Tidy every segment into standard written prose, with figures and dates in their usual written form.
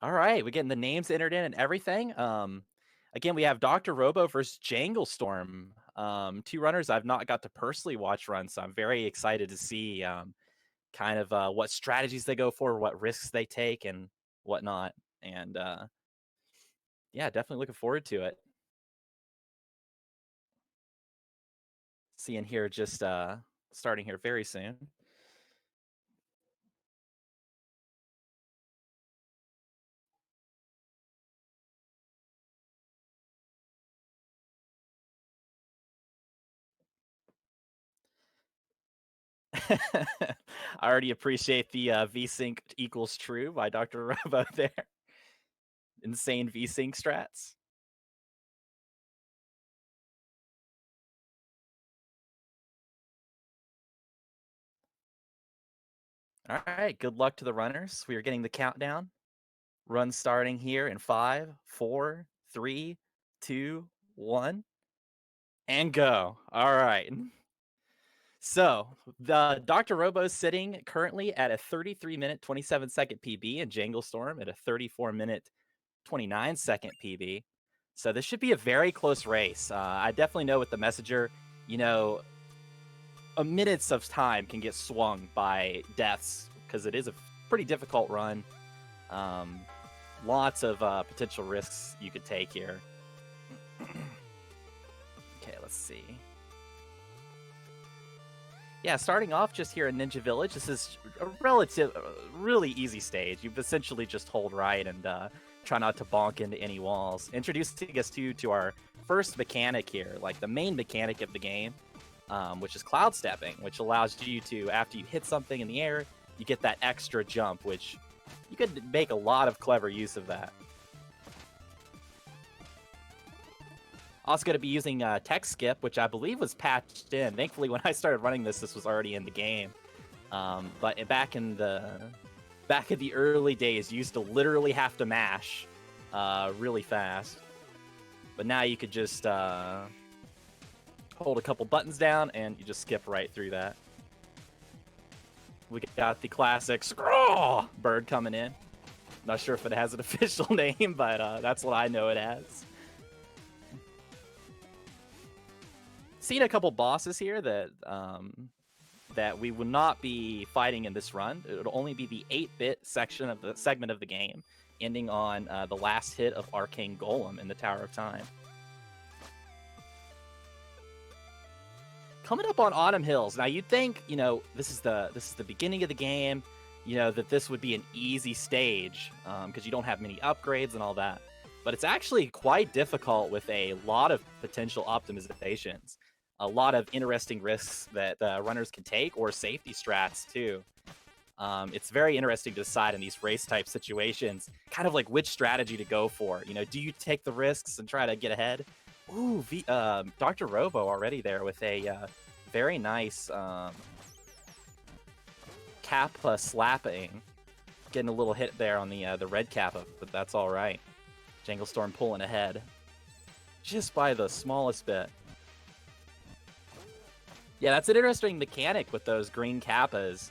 All right, we're getting the names entered in and everything. Again, we have Dr. Robo versus Janglestorm. Two runners I've not got to personally watch run, so I'm very excited to see kind of what strategies they go for, what risks they take, and whatnot. And yeah, definitely looking forward to it. Seeing here just starting here very soon. I already appreciate the VSync equals true by Dr. Robo there. Insane VSync strats. All right, good luck to the runners. We are getting the countdown. Run starting here in 5, 4, 3, 2, 1, and go. All right. So the Dr. Robo is sitting currently at a 33-minute, 27-second PB, and Janglestorm at a 34-minute, 29-second PB. So this should be a very close race. I definitely know with the Messenger, you know, a minutes of time can get swung by deaths because it is a pretty difficult run. Lots of potential risks you could take here. Okay, let's see. Yeah, starting off just here in Ninja Village, this is a really easy stage. You've essentially just hold right and try not to bonk into any walls. Introducing us to our first mechanic here, like the main mechanic of the game, which is cloud stepping, which allows you to, after you hit something in the air, you get that extra jump, which you could make a lot of clever use of that. Also going to be using Tech Skip, which I believe was patched in. Thankfully, when I started running this was already in the game. But back in the early days, you used to literally have to mash really fast. But now you could just hold a couple buttons down and you just skip right through that. We got the classic Scraw bird coming in. Not sure if it has an official name, but that's what I know it as. Seen a couple bosses here that that we will not be fighting in this run. It'll only be the 8-bit section of the segment of the game, ending on the last hit of Arcane Golem in the Tower of Time. Coming up on Autumn Hills. Now you'd think, you know, this is the beginning of the game, you know, that this would be an easy stage because you don't have many upgrades and all that. But it's actually quite difficult with a lot of potential optimizations. A lot of interesting risks that runners can take, or safety strats too. It's very interesting to decide in these race type situations, kind of like which strategy to go for. You know, do you take the risks and try to get ahead? Ooh, Dr. Robo already there with a very nice Kappa slapping. Getting a little hit there on the red Kappa, but that's all right. Janglestorm pulling ahead just by the smallest bit. Yeah, that's an interesting mechanic with those green Kappas,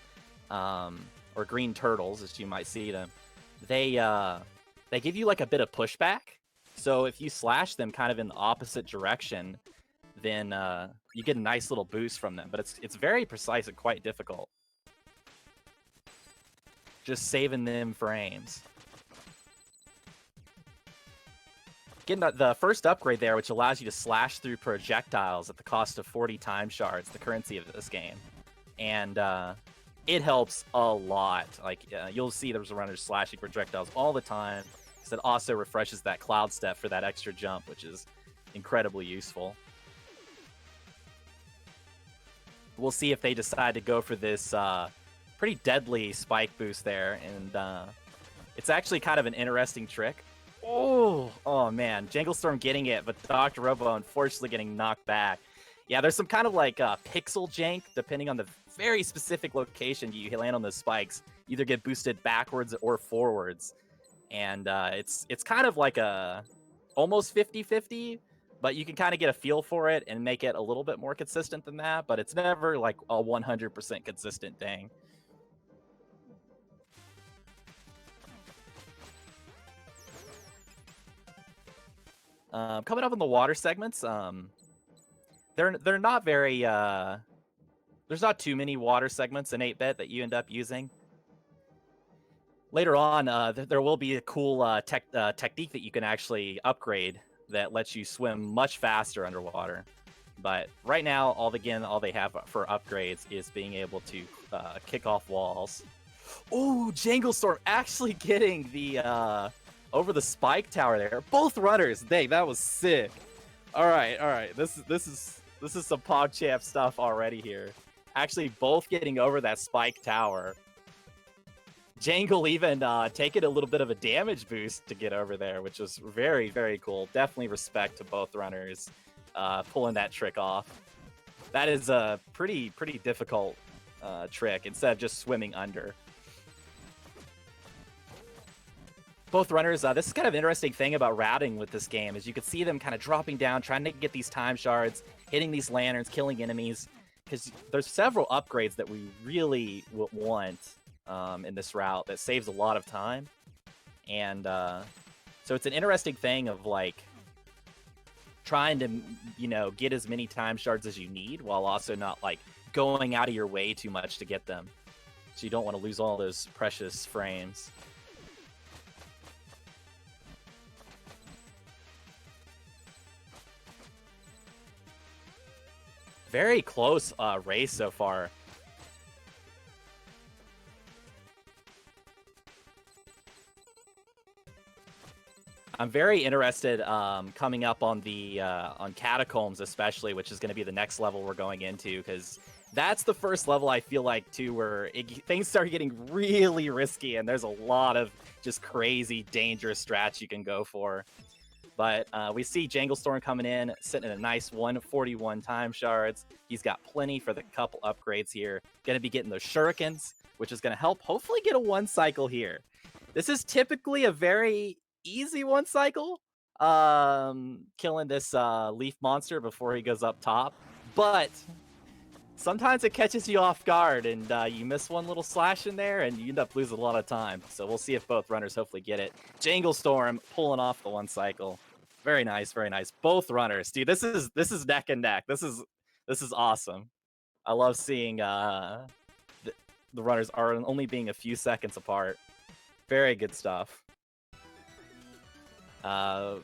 or green turtles, as you might see them. They give you like a bit of pushback. So if you slash them kind of in the opposite direction, then you get a nice little boost from them. But it's very precise and quite difficult. Just saving them frames. Getting the first upgrade there, which allows you to slash through projectiles at the cost of 40 time shards, the currency of this game. And it helps a lot. Like, you'll see there's runners slashing projectiles all the time, because it also refreshes that cloud step for that extra jump, which is incredibly useful. We'll see if they decide to go for this pretty deadly spike boost there, and it's actually kind of an interesting trick. Oh man, Janglestorm getting it, but Dr. Robo unfortunately getting knocked back. Yeah, there's some kind of like pixel jank depending on the very specific location you land on those spikes. You either get boosted backwards or forwards, and it's kind of like a almost 50-50, but you can kind of get a feel for it and make it a little bit more consistent than that, but it's never like a 100% consistent thing. Coming up in the water segments, they're not very. There's not too many water segments in 8-bit that you end up using. Later on, there will be a cool technique that you can actually upgrade that lets you swim much faster underwater. But right now, all they have for upgrades is being able to kick off walls. Oh, Janglestorm actually getting the over the spike tower there. Both runners. Dang, that was sick. All right. This is some PogChamp stuff already here. Actually, both getting over that spike tower. Jangle even taking a little bit of a damage boost to get over there, which was very, very cool. Definitely respect to both runners pulling that trick off. That is a pretty difficult trick instead of just swimming under. Both runners, this is kind of an interesting thing about routing with this game, is you can see them kind of dropping down, trying to get these time shards, hitting these lanterns, killing enemies, because there's several upgrades that we really want in this route that saves a lot of time. And so it's an interesting thing of like trying to, you know, get as many time shards as you need while also not like going out of your way too much to get them. So you don't want to lose all those precious frames. Very close race so far. I'm very interested coming up on the on Catacombs especially, which is going to be the next level we're going into, because that's the first level I feel like too where things start getting really risky and there's a lot of just crazy dangerous strats you can go for. But we see Janglestorm coming in, sitting in a nice 141 time shards. He's got plenty for the couple upgrades here. Going to be getting those shurikens, which is going to help hopefully get a one cycle here. This is typically a very easy one cycle, killing this leaf monster before he goes up top. But sometimes it catches you off guard, and you miss one little slash in there, and you end up losing a lot of time. So we'll see if both runners hopefully get it. Janglestorm pulling off the one cycle. Very nice, very nice. Both runners, dude. This is neck and neck. This is awesome. I love seeing the runners are only being a few seconds apart. Very good stuff. Don't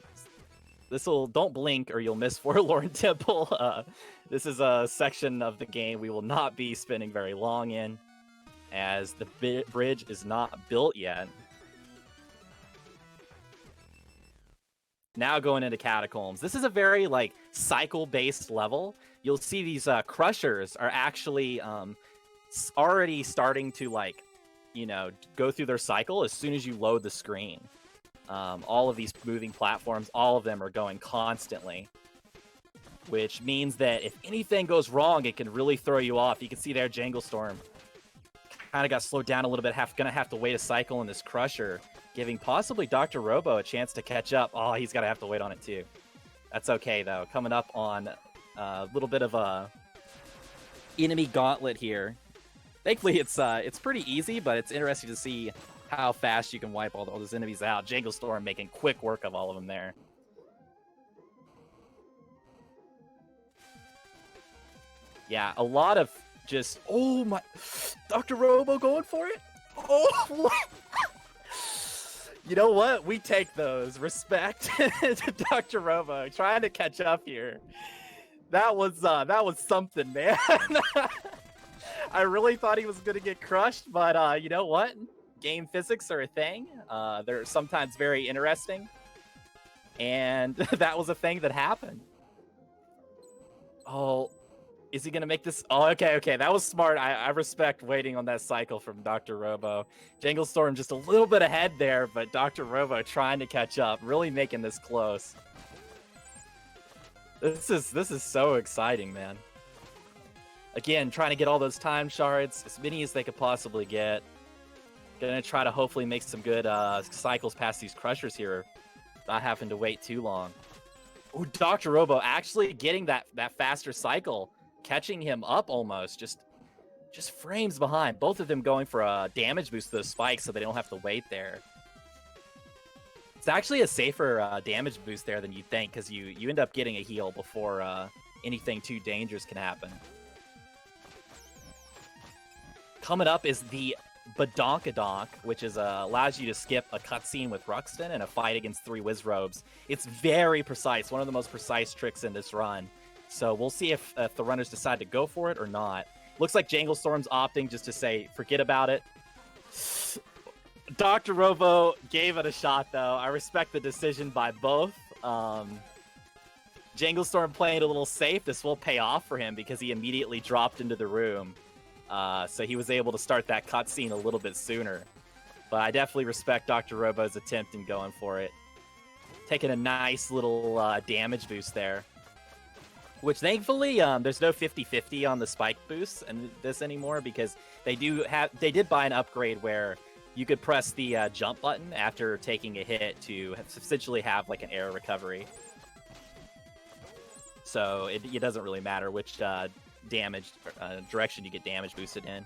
blink or you'll miss Forlorn Temple. This is a section of the game we will not be spending very long in, as the bridge is not built yet. Now going into Catacombs. This is a very like cycle-based level. You'll see these crushers are actually already starting to like, you know, go through their cycle as soon as you load the screen. All of these moving platforms, all of them are going constantly, which means that if anything goes wrong, it can really throw you off. You can see there, Janglestorm kind of got slowed down a little bit. Gonna have to wait a cycle in this crusher, giving possibly Dr. Robo a chance to catch up. Oh, he's gonna have to wait on it too. That's okay though. Coming up on a little bit of a enemy gauntlet here. Thankfully, it's pretty easy, but it's interesting to see how fast you can wipe all those enemies out. Janglestorm making quick work of all of them there. Yeah, a lot of just, oh my, Dr. Robo going for it? Oh, what? You know what? We take those. Respect to Dr. Robo trying to catch up here. That was something, man. I really thought he was gonna get crushed, but you know what? Game physics are a thing. They're sometimes very interesting. And that was a thing that happened. Oh, is he going to make this? Oh, okay. That was smart. I respect waiting on that cycle from Dr. Robo. Janglestorm just a little bit ahead there, but Dr. Robo trying to catch up, really making this close. This is so exciting, man. Again, trying to get all those time shards, as many as they could possibly get. Gonna try to hopefully make some good cycles past these crushers here, not having to wait too long. Oh, Dr. Robo actually getting that faster cycle, catching him up almost, just frames behind. Both of them going for a damage boost to those spikes so they don't have to wait there. It's It's actually a safer damage boost there than you'd think, because you end up getting a heal before anything too dangerous can happen. Coming up is the Badonkadonk, which is allows you to skip a cutscene with Ruxton and a fight against 3 Wizrobes. It's very precise, one of the most precise tricks in this run. So we'll see if the runners decide to go for it or not. Looks like Janglestorm's opting just to say, forget about it. Dr. Robo gave it a shot, though. I respect the decision by both. Janglestorm playing it a little safe. This will pay off for him because he immediately dropped into the room. So he was able to start that cutscene a little bit sooner. But I definitely respect Dr. Robo's attempt in going for it. Taking a nice little damage boost there. Which thankfully, there's no 50-50 on the spike boosts and this anymore, because they did buy an upgrade where you could press the jump button after taking a hit to essentially have like an air recovery. So it doesn't really matter which damage direction you get damage boosted in.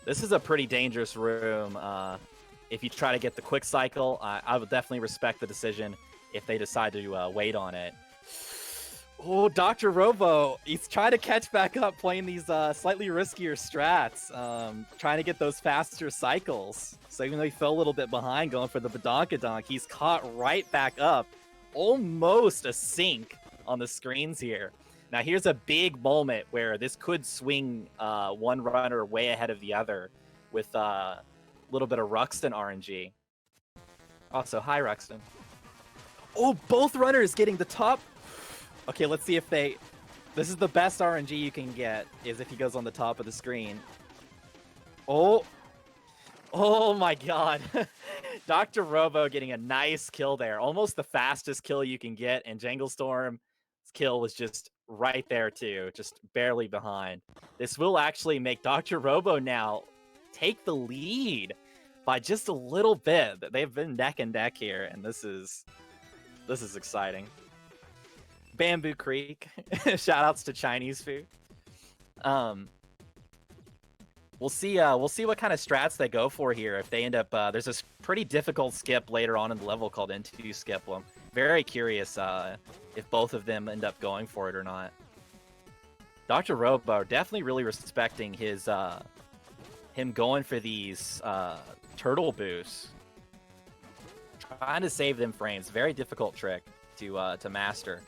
This is a pretty dangerous room. If you try to get the quick cycle, I would definitely respect the decision if they decide to wait on it. Oh, Dr. Robo, he's trying to catch back up playing these slightly riskier strats, trying to get those faster cycles. So even though he fell a little bit behind going for the Badonkadonk, he's caught right back up. Almost a sync on the screens here. Now here's a big moment where this could swing one runner way ahead of the other with a little bit of Ruxton RNG. Also, hi Ruxton. Oh, both runners getting the top. Okay, let's see if they... This is the best RNG you can get, is if he goes on the top of the screen. Oh! Oh my god. Dr. Robo getting a nice kill there. Almost the fastest kill you can get, and Janglestorm's kill was just right there too, just barely behind. This will actually make Dr. Robo now take the lead by just a little bit. They've been neck and neck here, and this is exciting. Bamboo Creek. Shoutouts to Chinese food. We'll see what kind of strats they go for here. If they end up there's this pretty difficult skip later on in the level called N2 skip. Well, I'm very curious if both of them end up going for it or not. Dr. Robo definitely really respecting his him going for these turtle boosts. Trying to save them frames. Very difficult trick to master.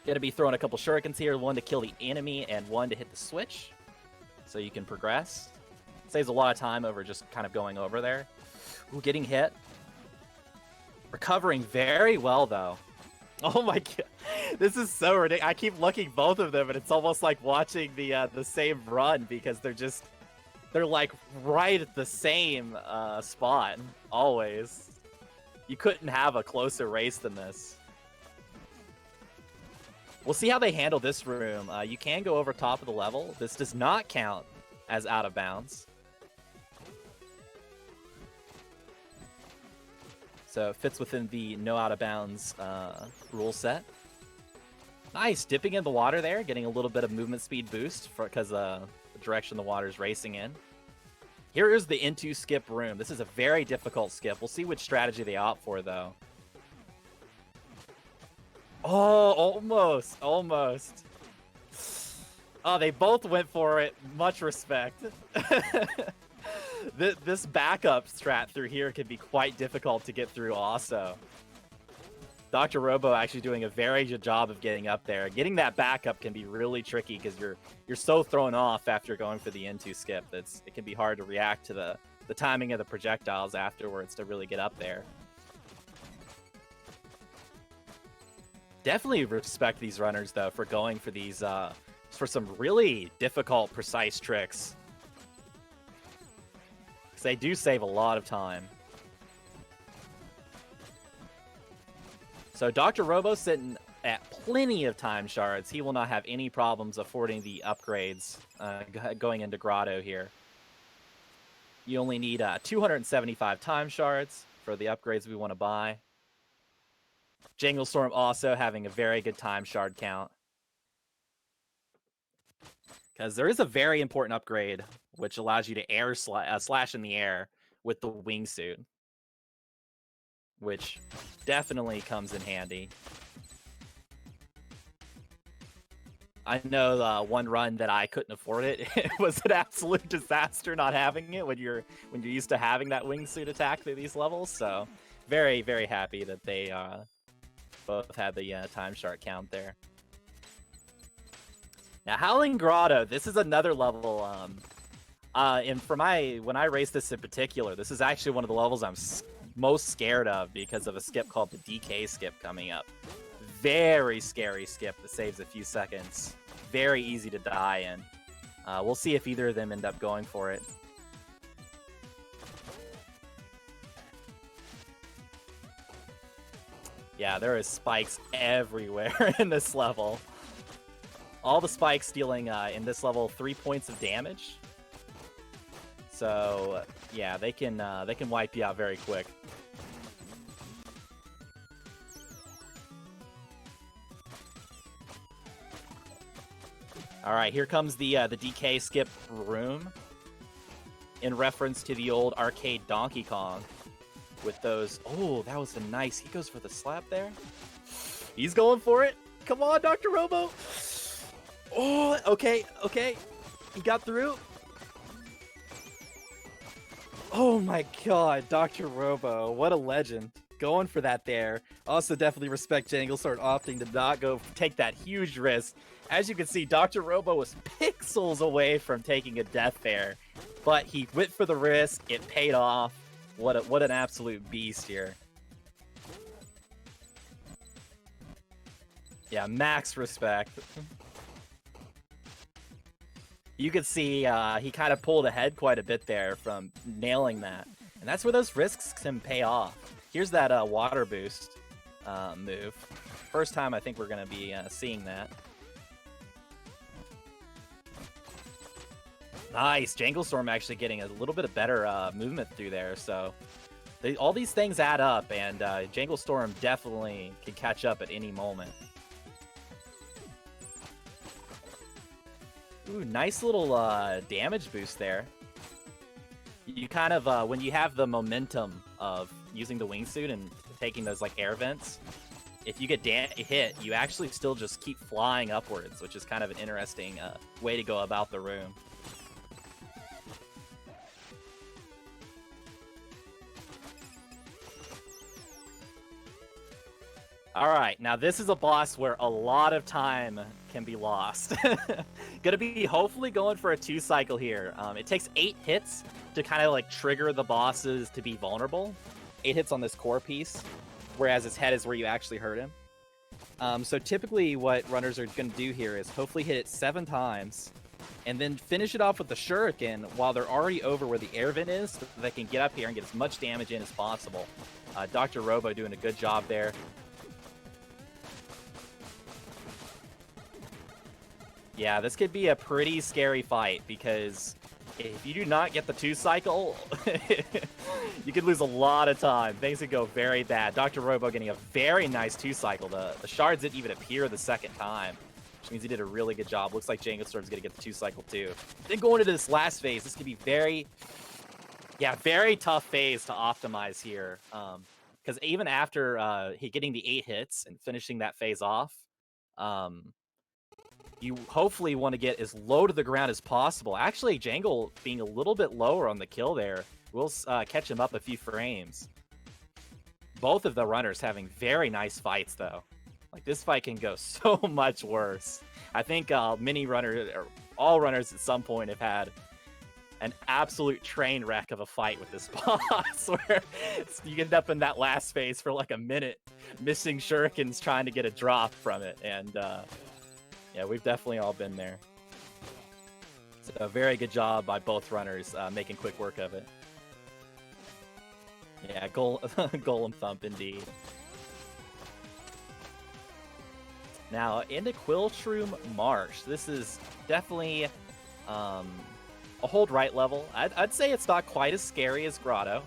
Gonna be throwing a couple shurikens here, one to kill the enemy and one to hit the switch, so you can progress. Saves a lot of time over just kind of going over there. Ooh, getting hit. Recovering very well though. Oh my god, this is so ridiculous. I keep looking both of them, and it's almost like watching the same run, because they're like right at the same spot always. You couldn't have a closer race than this. We'll see how they handle this room. You can go over top of the level. This does not count as out of bounds. So it fits within the no out of bounds rule set. Nice, dipping in the water there, getting a little bit of movement speed boost because the direction the water is racing in. Here is the N2 skip room. This is a very difficult skip. We'll see which strategy they opt for, though. Oh, almost. Oh, they both went for it. Much respect. This backup strat through here can be quite difficult to get through also. Dr. Robo actually doing a very good job of getting up there. Getting that backup can be really tricky because you're so thrown off after going for the N2 skip. It can be hard to react to the timing of the projectiles afterwards to really get up there. Definitely respect these runners, though, for going for these, for some really difficult, precise tricks. Because they do save a lot of time. So Dr. Robo sitting at plenty of time shards. He will not have any problems affording the upgrades going into Grotto here. You only need 275 time shards for the upgrades we want to buy. Janglestorm also having a very good time shard count. Because there is a very important upgrade which allows you to air slash in the air with the wingsuit, which definitely comes in handy. I know one run that I couldn't afford it. It was an absolute disaster not having it when you're used to having that wingsuit attack through these levels. So very, very happy that they both had the time shark count there. Now Howling Grotto, this is another level. And for when I race this in particular, this is actually one of the levels I'm most scared of because of a skip called the DK skip coming up. Very scary skip that saves a few seconds. Very easy to die in. We'll see if either of them end up going for it. Yeah, there is spikes everywhere in this level. All the spikes dealing in this level 3 points of damage. So yeah, they can wipe you out very quick. All right, here comes the DK skip room in reference to the old arcade Donkey Kong with those. Oh, that was a nice. He goes for the slap there. He's going for it. Come on, Dr. Robo. Oh, okay. He got through. Oh my god, Dr. Robo, what a legend. Going for that there. Also definitely respect Janglestorm opting to not go take that huge risk. As you can see, Dr. Robo was pixels away from taking a death there, but he went for the risk. It paid off. What an absolute beast here. Yeah, max respect. You could see he kind of pulled ahead quite a bit there from nailing that. And that's where those risks can pay off. Here's that water boost move. First time I think we're going to be seeing that. Nice. Janglestorm actually getting a little bit of better movement through there. So all these things add up, and Janglestorm definitely can catch up at any moment. Ooh, nice little damage boost there. You kind of, when you have the momentum of using the wingsuit and taking those like air vents, if you get hit, you actually still just keep flying upwards, which is kind of an interesting way to go about the room. All right, now this is a boss where a lot of time can be lost. Gonna be hopefully going for a 2-cycle here. It takes 8 hits to kind of like trigger the bosses to be vulnerable. 8 hits on this core piece, whereas his head is where you actually hurt him. So typically what runners are gonna do here is hopefully hit it 7 times, and then finish it off with the shuriken while they're already over where the air vent is, so they can get up here and get as much damage in as possible. Dr. Robo doing a good job there. Yeah, this could be a pretty scary fight because if you do not get the 2-cycle, you could lose a lot of time. Things could go very bad. Dr. Robo getting a very nice 2-cycle. The shards didn't even appear the second time, which means he did a really good job. Looks like Janglestorm's going to get the 2-cycle too. Then going into this last phase, this could be very tough phase to optimize here. Because even after he getting the 8 hits and finishing that phase off, you hopefully want to get as low to the ground as possible. Actually, Jangle being a little bit lower on the kill there will catch him up a few frames. Both of the runners having very nice fights, though. Like, this fight can go so much worse. I think many runners, or all runners at some point, have had an absolute train wreck of a fight with this boss, where you end up in that last phase for like a minute, missing shurikens trying to get a drop from it, and yeah, we've definitely all been there. So a very good job by both runners making quick work of it. Yeah, golem thump indeed. Now, into Quillshroom Marsh. This is definitely a hold right level. I'd say it's not quite as scary as Grotto,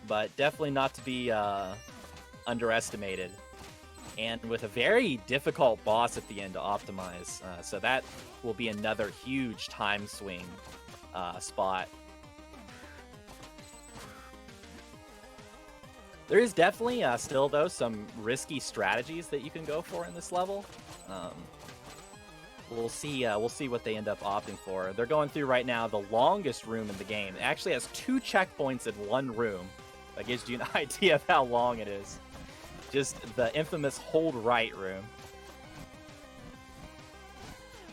but definitely not to be underestimated. and with a very difficult boss at the end to optimize. So that will be another huge time swing spot. There is definitely still, though, some risky strategies that you can go for in this level. We'll see what they end up opting for. They're going through right now the longest room in the game. It actually has 2 checkpoints in one room. That gives you an idea of how long it is. Just the infamous hold right room.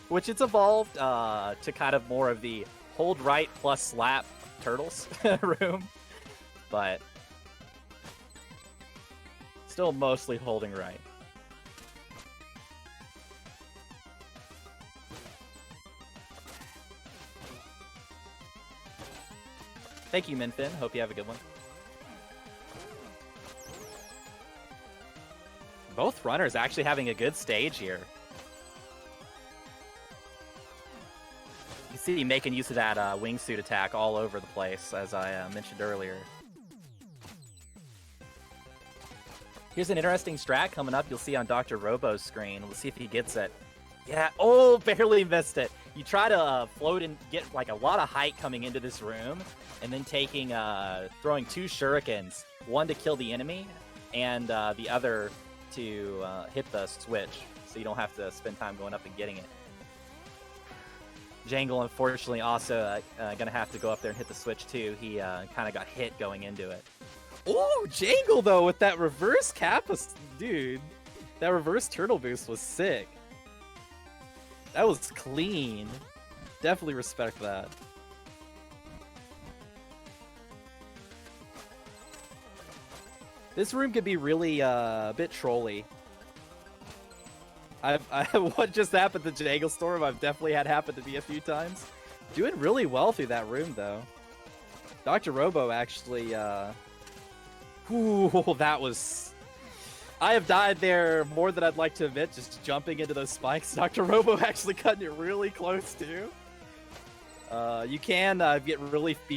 Which it's evolved to kind of more of the hold right plus slap turtles room. But still mostly holding right. Thank you, Minfin. Hope you have a good one. Both runners actually having a good stage here. You see making use of that wingsuit attack all over the place, as I mentioned earlier. Here's an interesting strat coming up you'll see on Dr. Robo's screen. We'll see if he gets it. Yeah, oh, barely missed it. You try to float and get like a lot of height coming into this room, and then throwing 2 shurikens, one to kill the enemy, and the other to hit the switch, so you don't have to spend time going up and getting it. Jangle, unfortunately, also gonna have to go up there and hit the switch too. He kind of got hit going into it. Oh, Jangle, though, with that reverse Kappa, dude. That reverse turtle boost was sick. That was clean. Definitely respect that. This room could be really a bit trolly. What just happened to Janglestorm, I've definitely had happen to me a few times. Doing really well through that room, though. Dr. Robo actually... Ooh, that was... I have died there more than I'd like to admit, just jumping into those spikes. Dr. Robo actually cutting it really close, too. You can be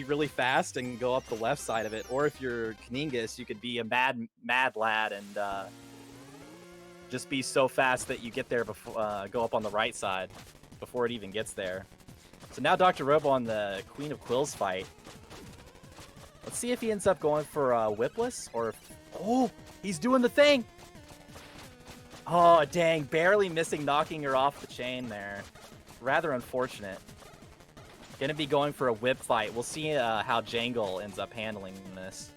really fast and go up the left side of it, or if you're Kningus, you could be a mad lad and just be so fast that you get there before go up on the right side before it even gets there. So now Dr. Robo on the Queen of Quills fight. Let's see if he ends up going for Whipless, or if... Oh, he's doing the thing! Oh, dang, barely missing knocking her off the chain there. Rather unfortunate. Gonna be going for a whip fight. We'll see how Jangle ends up handling this.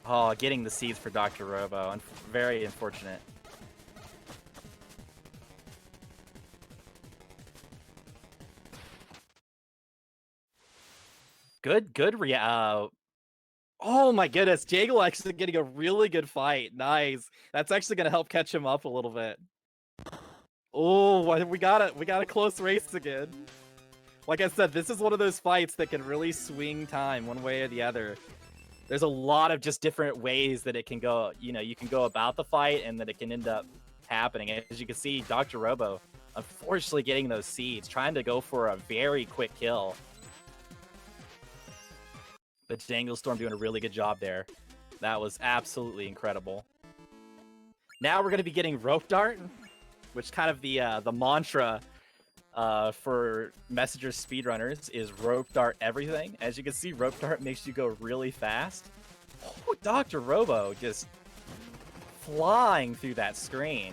Oh, getting the seeds for Dr. Robo. Very unfortunate. Oh my goodness, Jangle actually getting a really good fight. Nice. That's actually gonna help catch him up a little bit. Oh, we got a close race again. Like I said, this is one of those fights that can really swing time one way or the other. There's a lot of just different ways that it can go. You know, you can go about the fight and that it can end up happening. As you can see, Dr. Robo, unfortunately getting those seeds, trying to go for a very quick kill. But Janglestorm doing a really good job there. That was absolutely incredible. Now we're going to be getting Rope Dart, which kind of the mantra for Messenger speedrunners is Rope Dart everything. As you can see, Rope Dart makes you go really fast. Oh, Dr. Robo just flying through that screen.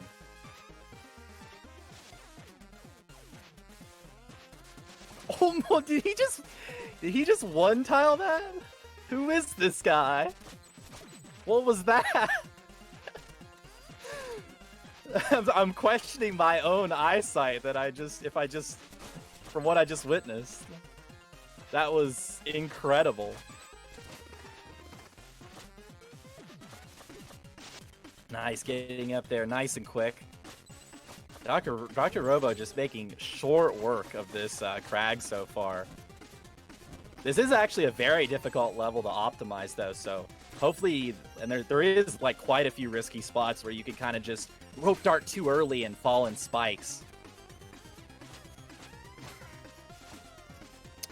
Oh, did he just one-tile that? Who is this guy? What was that? I'm questioning my own eyesight that from what I just witnessed. That was incredible. Nice, getting up there nice and quick. Dr. Robo just making short work of this crag so far. This is actually a very difficult level to optimize, though, so hopefully, and there is like quite a few risky spots where you can kind of just rope dart too early and fall in spikes.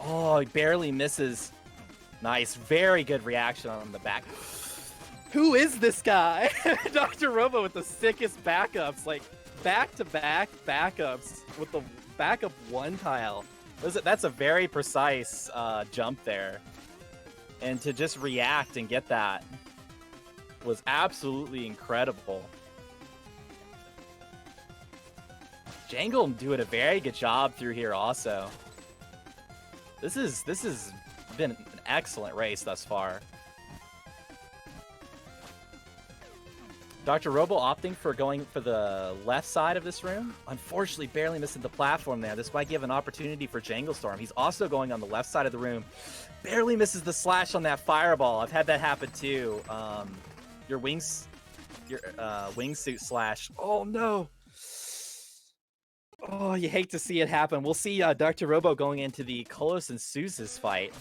Oh, he barely misses. Nice, very good reaction on the back. Who is this guy? Dr. Robo with the sickest backups, like back-to-back backups with the backup one tile. That's a very precise jump there. And to just react and get that was absolutely incredible. Jangle doing a very good job through here also. This has been an excellent race thus far. Dr. Robo opting for going for the left side of this room. Unfortunately, barely missing the platform there. This might give an opportunity for Janglestorm. He's also going on the left side of the room. Barely misses the slash on that fireball. I've had that happen too. Your wingsuit slash. Oh no. Oh, you hate to see it happen. We'll see Dr. Robo going into the Kolos and Seuss's fight.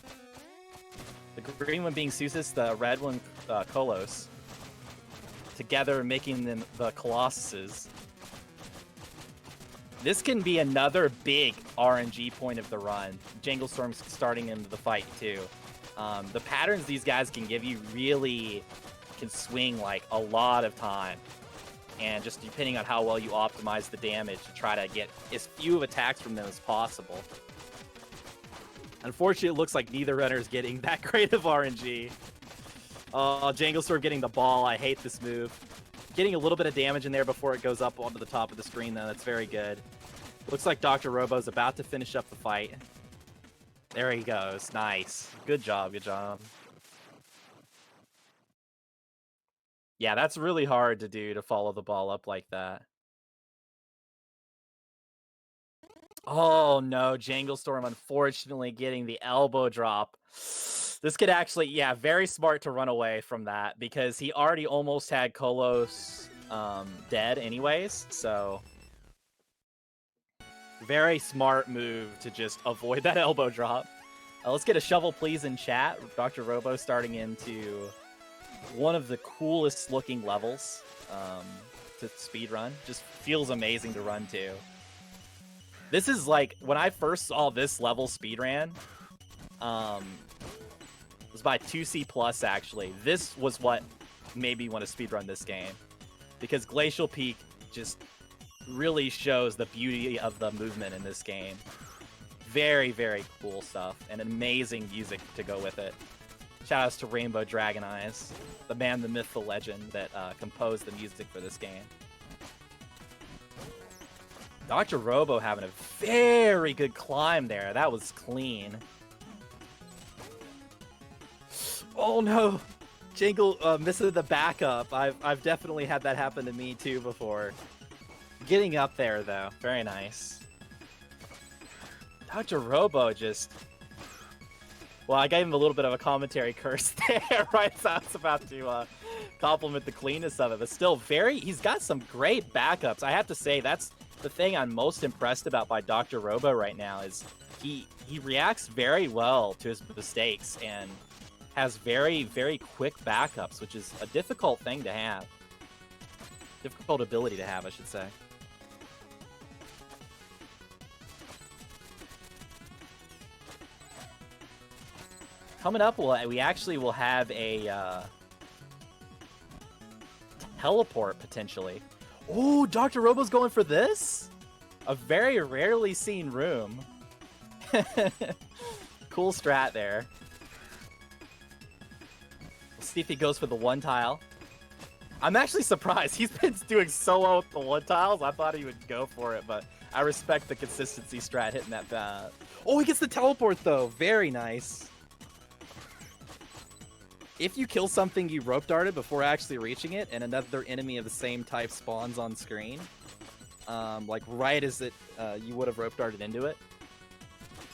The green one being Seuss's, the red one Kolos. Together making them the Colossuses. This can be another big RNG point of the run. Janglestorm's starting into the fight too. The patterns these guys can give you really can swing like a lot of time. And just depending on how well you optimize the damage to try to get as few attacks from them as possible. Unfortunately, it looks like neither runner is getting that great of RNG. Janglestorm getting the ball. I hate this move. Getting a little bit of damage in there before it goes up onto the top of the screen, though. That's very good. Looks like Dr. Robo's about to finish up the fight. There he goes. Nice. Good job. Good job. Yeah, that's really hard to do, to follow the ball up like that. Oh, no. Janglestorm, unfortunately, getting the elbow drop. This could actually, yeah, very smart to run away from that because he already almost had Kolos dead anyways, so very smart move to just avoid that elbow drop. Let's get a shovel please in chat. Dr. Robo starting into one of the coolest looking levels to speedrun. Just feels amazing to run to. This is like, when I first saw this level speedran, it was by 2C Plus, actually. This was what made me want to speedrun this game. Because Glacial Peak just really shows the beauty of the movement in this game. Very, very cool stuff. And amazing music to go with it. Shoutouts to Rainbow Dragon Eyes, the man, the myth, the legend that composed the music for this game. Dr. Robo having a very good climb there. That was clean. Oh no! Jangle missing the backup. I've definitely had that happen to me too before. Getting up there though, very nice. Dr. Robo just... Well, I gave him a little bit of a commentary curse there, right? So I was about to compliment the cleanness of it, but still he's got some great backups. I have to say, that's the thing I'm most impressed about by Dr. Robo right now is he reacts very well to his mistakes and has very, very quick backups, which is a difficult thing to have. Difficult ability to have, I should say. Coming up, we actually will have a teleport, potentially. Oh, Dr. Robo's going for this? A very rarely seen room. Cool strat there. We'll see if he goes for the one tile. I'm actually surprised. He's been doing so well with the one tiles. I thought he would go for it, but I respect the consistency strat hitting that. Oh, he gets the teleport, though. Very nice. If you kill something you rope darted before actually reaching it, and another enemy of the same type spawns on screen, like right as you would have rope darted into it,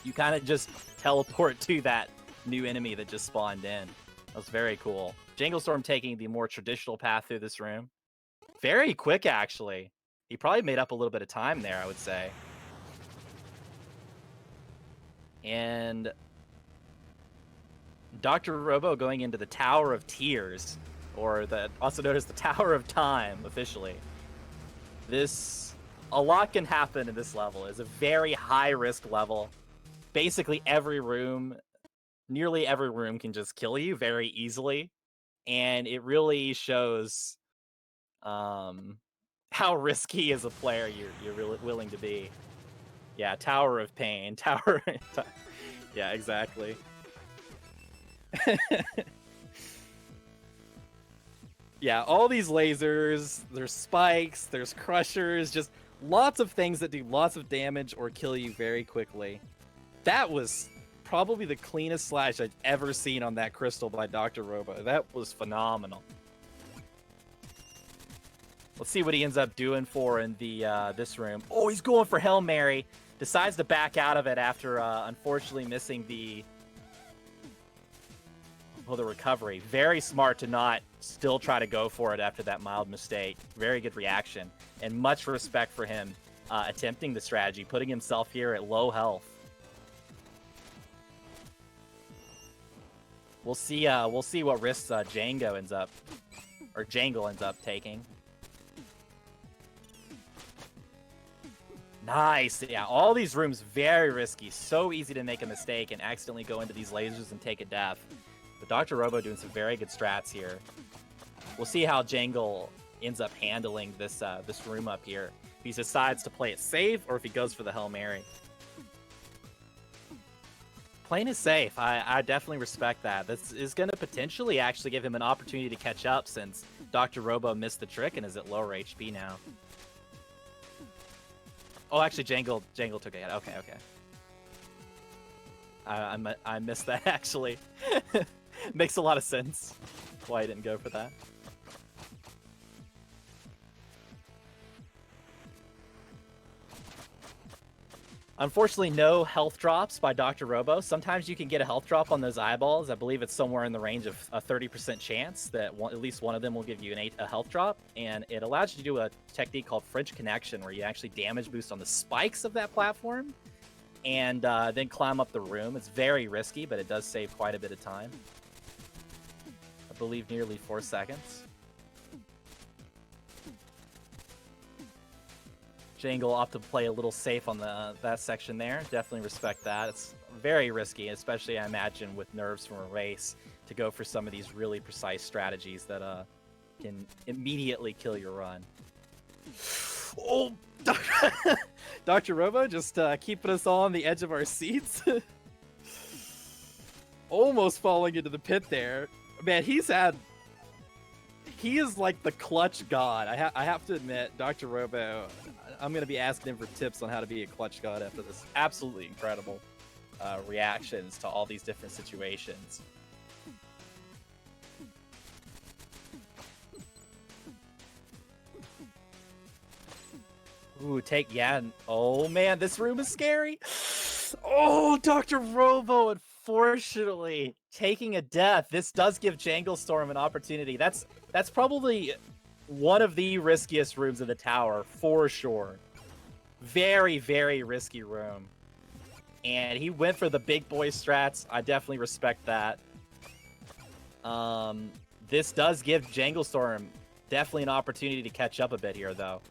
you kind of just teleport to that new enemy that just spawned in. That was very cool. Janglestorm taking the more traditional path through this room. Very quick, actually. He probably made up a little bit of time there, I would say. And Dr. Robo going into the Tower of Tears, or also known as the Tower of Time, officially. A lot can happen in this level. It's a very high-risk level. Basically, nearly every room can just kill you very easily. and it really shows how risky as a player you're really willing to be. Yeah, Tower of Pain, Tower. Yeah, exactly. Yeah, all these lasers, there's spikes, there's crushers, just lots of things that do lots of damage or kill you very quickly. That was probably the cleanest slash I've ever seen on that crystal by Dr. Robo. That was phenomenal. Let's see what he ends up doing for in the this room. Oh, he's going for Hail Mary. Decides to back out of it after unfortunately missing the recovery. Very smart to not still try to go for it after that mild mistake. Very good reaction. And much respect for him attempting the strategy, putting himself here at low health. We'll see what risks Jangle ends up taking. Nice. Yeah, all these rooms very risky. So easy to make a mistake and accidentally go into these lasers and take a death. But Dr. Robo doing some very good strats here. We'll see how Jangle ends up handling this this room up here. If he decides to play it safe or if he goes for the Hail Mary. Playing it safe. I definitely respect that. This is going to potentially actually give him an opportunity to catch up since Dr. Robo missed the trick and is at lower HP now. Oh, actually, Jangle took it. Okay. I missed that, actually. Makes a lot of sense why I didn't go for that. Unfortunately, no health drops by Dr. Robo. Sometimes you can get a health drop on those eyeballs. I believe it's somewhere in the range of a 30% chance that at least one of them will give you a health drop. And it allows you to do a technique called French Connection, where you actually damage boost on the spikes of that platform and then climb up the room. It's very risky, but it does save quite a bit of time. I believe nearly 4 seconds. Jangle opted to play a little safe on that section there. Definitely respect that. It's very risky, especially I imagine with nerves from a race, to go for some of these really precise strategies that can immediately kill your run. Oh, Dr. Robo just keeping us all on the edge of our seats. Almost falling into the pit there. Man, he is like the clutch god. I have to admit, Dr. Robo, I'm going to be asking him for tips on how to be a clutch god after this absolutely incredible reactions to all these different situations. Ooh, oh man, this room is scary. Oh, Dr. Robo, unfortunately, taking a death. This does give Janglestorm an opportunity. That's probably one of the riskiest rooms in the tower, for sure. Very, very risky room. And he went for the big boy strats. I definitely respect that. This does give Janglestorm definitely an opportunity to catch up a bit here, though.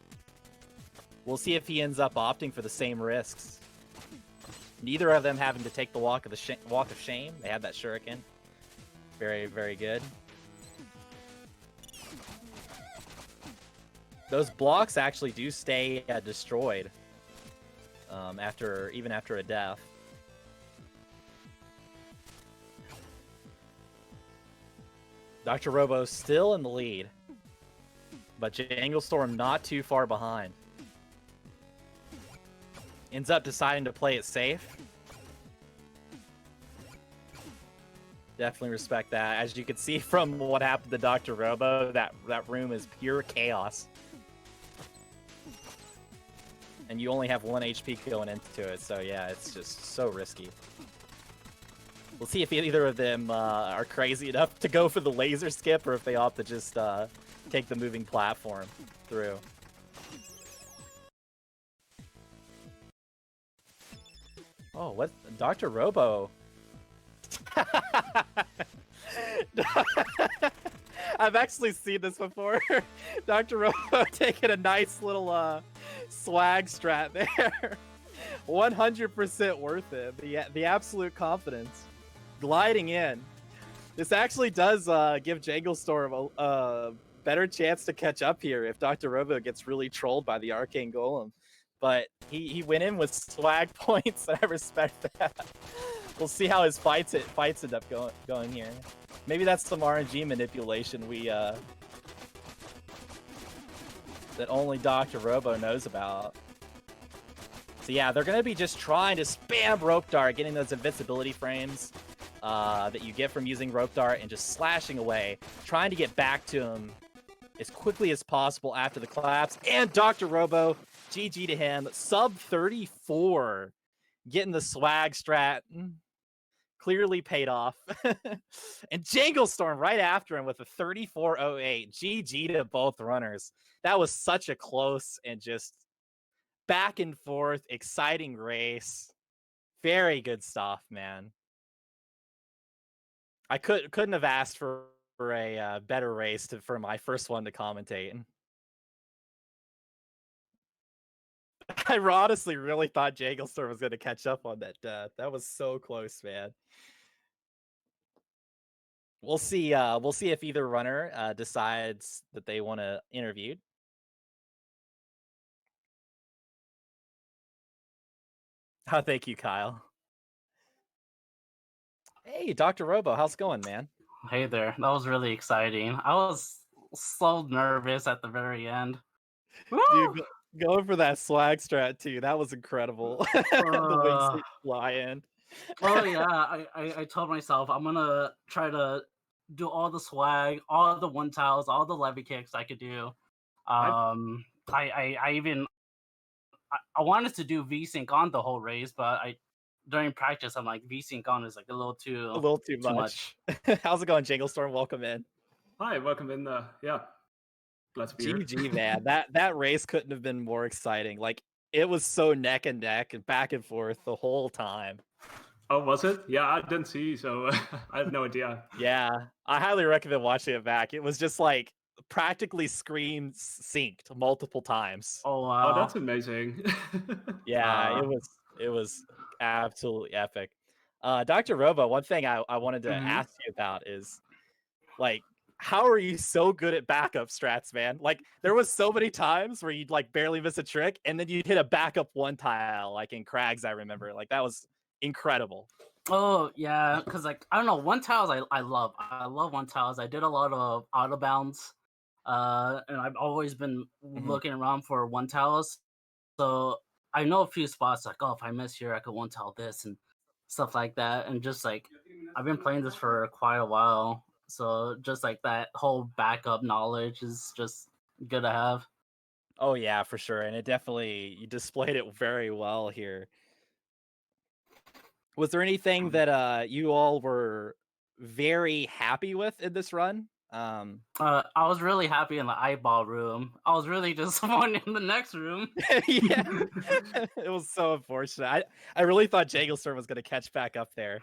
We'll see if he ends up opting for the same risks. Neither of them having to take the walk of shame. They had that shuriken. Very, very good. Those blocks actually do stay destroyed even after a death. Dr. Robo still in the lead, but Janglestorm not too far behind. Ends up deciding to play it safe. Definitely respect that. As you can see from what happened to Dr. Robo, that room is pure chaos. And you only have 1 HP going into it, so yeah, it's just so risky. We'll see if either of them are crazy enough to go for the laser skip, or if they opt to just take the moving platform through. Oh, what? Dr. Robo. I've actually seen this before. Dr. Robo taking a nice little swag strat there. 100% worth it. The absolute confidence. Gliding in. This actually does give Janglestorm a better chance to catch up here if Dr. Robo gets really trolled by the Arcane Golem. But he went in with swag points, and I respect that. We'll see how his fights end up going here. Maybe that's some RNG manipulation that only Dr. Robo knows about. So yeah, they're gonna be just trying to spam Rope Dart, getting those invincibility frames that you get from using Rope Dart and just slashing away, trying to get back to him as quickly as possible after the collapse. And Dr. Robo, GG to him, sub 34, getting the swag strat. Clearly paid off. And Janglestorm right after him with a 34.08. GG to both runners. That was such a close and just back and forth, exciting race. Very good stuff, man. I couldn't have asked for a better race for my first one to commentate. I honestly really thought Janglestorm was going to catch up on that death. That was so close, man. We'll see. We'll see if either runner decides that they want to interview. Oh, thank you, Kyle. Hey, Dr. Robo, how's it going, man? Hey there. That was really exciting. I was so nervous at the very end. Dude, going for that swag strat too. That was incredible. The wings fly in. Oh yeah, I told myself I'm gonna try to do all the swag, all the one tiles, all the levy kicks I could do. I wanted to do V-Sync on the whole race, but during practice I'm like V-Sync on is like a little too much. How's it going, Janglestorm? Welcome in. Hi, welcome in. Yeah, glad to be here. GG, man. That race couldn't have been more exciting. Like, it was so neck and neck and back and forth the whole time. Oh, was it? Yeah, I didn't see, so I have no idea. Yeah, I highly recommend watching it back. It was just like practically screen synced multiple times. Oh wow. Oh, that's amazing. Yeah, it was absolutely epic. Dr. Robo, one thing I wanted to ask you about is, like, how are you so good at backup strats, man? Like, there was so many times where you'd like barely miss a trick, and then you'd hit a backup one tile, like in Crags, I remember. Like, that was incredible. Oh yeah, because like I don't know, one tiles I love one tiles. I did a lot of auto bounds, and I've always been looking around for one tiles. So I know a few spots like, oh, if I miss here, I could one tile this and stuff like that. And just like I've been playing this for quite a while, so just like that whole backup knowledge is just good to have. Oh yeah, for sure, and you displayed it very well here. Was there anything that you all were very happy with in this run? I was really happy in the eyeball room. I was really disappointed in the next room. Yeah, it was so unfortunate. I really thought Janglestorm was going to catch back up there.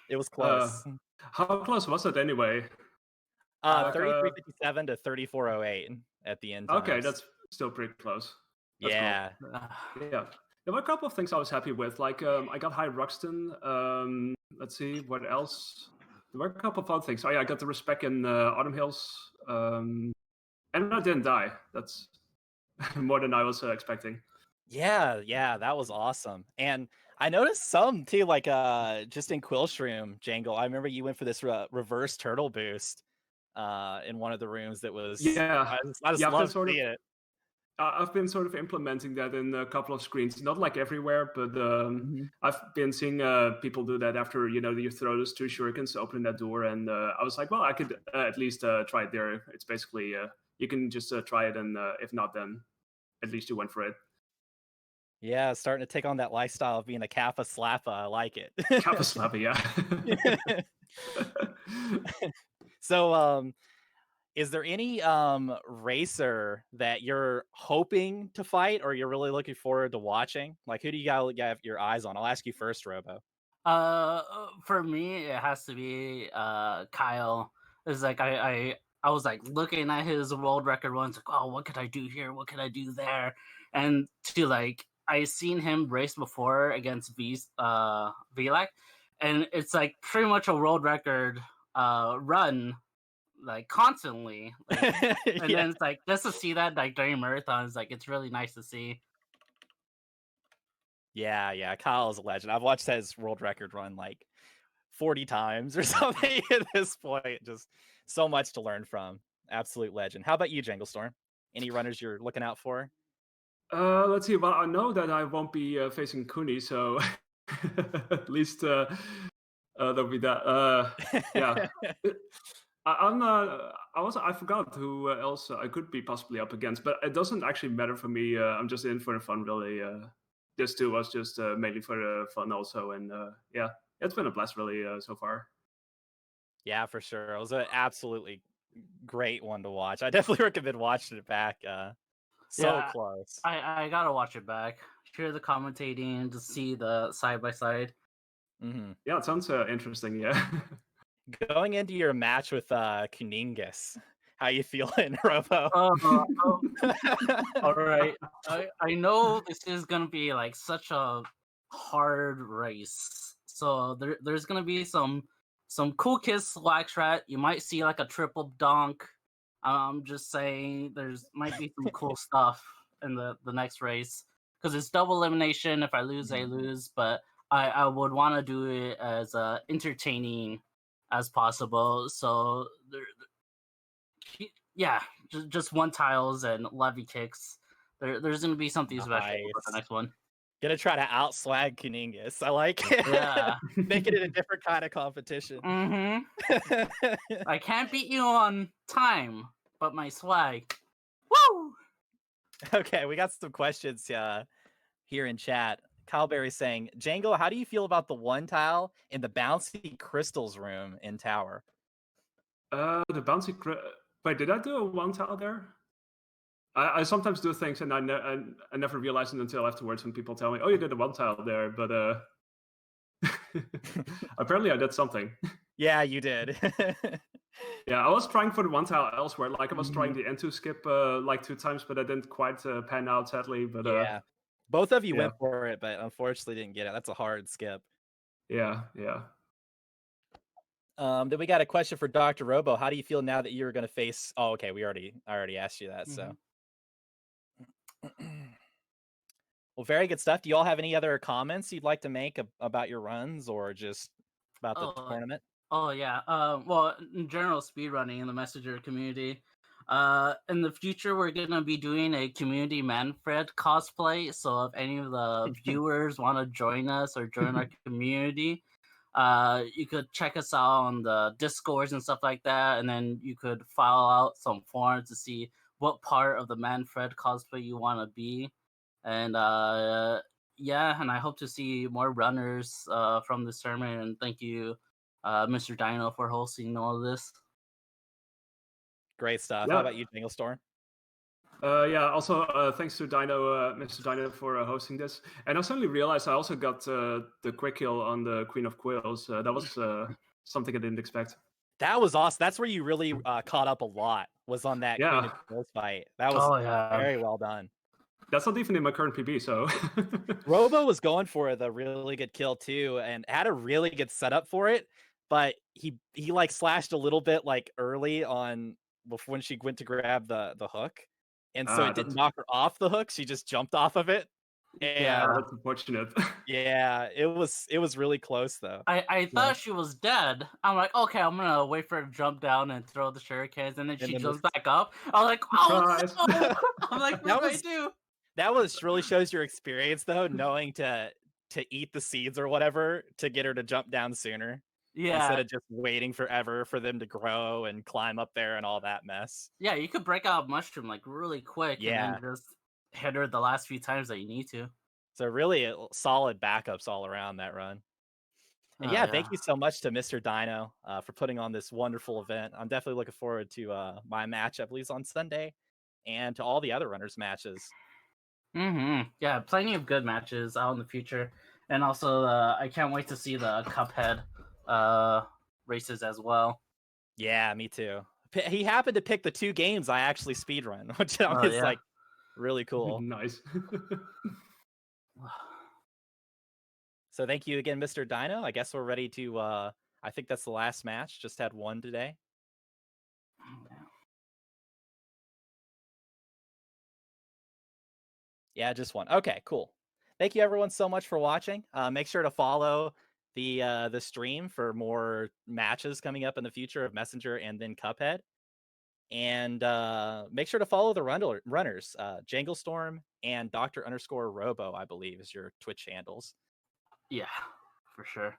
It was close. How close was it anyway? 33.57 to 34.08 at the end. Okay, that's still pretty close. That's yeah. Cool. Yeah. There were a couple of things I was happy with. Like, I got High Ruxton. Let's see, what else? There were a couple of other things. Oh, yeah, I got the Respect in Autumn Hills. And I didn't die. That's more than I was expecting. Yeah, that was awesome. And I noticed some, too, like just in Quillshroom, Jangle. I remember you went for this reverse turtle boost in one of the rooms that was... Yeah. I just love seeing it. I've been sort of implementing that in a couple of screens, not like everywhere, but I've been seeing people do that after, you throw those 2 shurikens, open that door, and I was like, well, I could at least try it there. It's basically, you can just try it, and if not, then at least you went for it. Yeah, starting to take on that lifestyle of being a Kappa Slappa. I like it. Kappa Slappa, yeah. So, is there any racer that you're hoping to fight or you're really looking forward to watching? Like, who do you got your eyes on? I'll ask you first, Robo. For me, it has to be Kyle. It's like I was like looking at his world record runs, like, oh, what could I do here? What could I do there? And to like, I seen him race before against Vlac, and it's like pretty much a world record run like constantly, like, and Yeah. then it's like just to see that like during marathons, like it's really nice to see. Yeah, Kyle is a legend. I've watched his world record run like 40 times or something at this point. Just so much to learn from. Absolute legend. How about you, Janglestorm? Any runners you're looking out for? Let's see. Well, I know that I won't be facing Cooney, so at least there'll be that. Yeah. I'm I forgot who else I could be possibly up against, but it doesn't actually matter for me. I'm just in for the fun, really. This too was just mainly for the fun, also, and yeah, it's been a blast, really, so far. Yeah, for sure. It was an absolutely great one to watch. I definitely recommend watching it back. So Yeah, close. I gotta watch it back. Hear the commentating, to see the side by side. Hmm. Yeah, it sounds interesting. Yeah. Going into your match with Kuningas, how you feeling, Robo? Oh, all right. I know this is gonna be like such a hard race. So there's gonna be some cool kids swag strat. You might see like a triple dunk. I'm just saying there's might be some cool stuff in the next race. Because it's double elimination. If I lose, I lose. But I would want to do it as entertaining as possible. So yeah, just one tiles and levy kicks. There's gonna be something special for the Nice. next one. Gonna try to outswag Kuningas. I like it. Yeah. Making it a different kind of competition. I can't beat you on time, but my swag. Woo! Okay, we got some questions here in chat. Kyleberry saying, Django, how do you feel about the one tile in the bouncy crystals room in Tower? The bouncy. Wait, did I do a one tile there? I sometimes do things and I never realize it until afterwards when people tell me, "Oh, you did a one tile there," but apparently I did something. Yeah, you did. Yeah, I was trying for the one tile elsewhere. Like I was trying the N2 skip like 2 times, but I didn't quite pan out, sadly. But yeah. Both of you yeah. went for it, but unfortunately didn't get it. That's a hard skip. Yeah. Then we got a question for Dr. Robo. How do you feel now that you're gonna face I already asked you that, so well, very good stuff. Do you all have any other comments you'd like to make about your runs or just about the tournament? Oh yeah. Well, in general, speedrunning in the Messenger community. In the future, we're gonna be doing a community Manfred cosplay. So if any of the viewers want to join us or join our community, you could check us out on the Discords and stuff like that, and then you could file out some forms to see what part of the Manfred cosplay you want to be. And yeah, and I hope to see more runners from this tournament. And thank you, Mr. Dino, for hosting all of this. Great stuff. Yeah. How about you, Janglestorm? Yeah, also thanks to Mr. Dino, for hosting this. And I suddenly realized I also got the quick kill on the Queen of Quails. That was something I didn't expect. That was awesome. That's where you really caught up a lot, was on that Queen of Quails fight. That was very well done. That's not even in my current PB, so. Robo was going for the really good kill too, and had a really good setup for it, but he like slashed a little bit like early on before when she went to grab the hook, and so it didn't knock her off the hook. She just jumped off of it. And yeah, that's unfortunate. Yeah, it was really close though. I thought she was dead. I'm like, okay, I'm gonna wait for her to jump down and throw the shurikens, and then she jumps back up. I was like, oh no! I'm like, what do I do? That really shows your experience though, knowing to eat the seeds or whatever to get her to jump down sooner. Yeah. Instead of just waiting forever for them to grow and climb up there and all that mess. Yeah, you could break out a mushroom like really quick and then just hit her the last few times that you need to. So really solid backups all around that run. And thank you so much to Mr. Dino for putting on this wonderful event. I'm definitely looking forward to my match, I believe, on Sunday, and to all the other runners' matches. Yeah, plenty of good matches out in the future. And also, I can't wait to see the Cuphead races as well. Yeah, me too. He happened to pick the 2 games I actually speedrun, which is like really cool. Nice. So thank you again, Mr. Dino. I guess we're ready to I think that's the last match. Just had one today. Yeah, just one. Okay, cool. Thank you everyone so much for watching. Make sure to follow the stream for more matches coming up in the future of Messenger and then Cuphead. And make sure to follow the runners, Janglestorm and Dr. _Robo, I believe, is your Twitch handles. Yeah, for sure.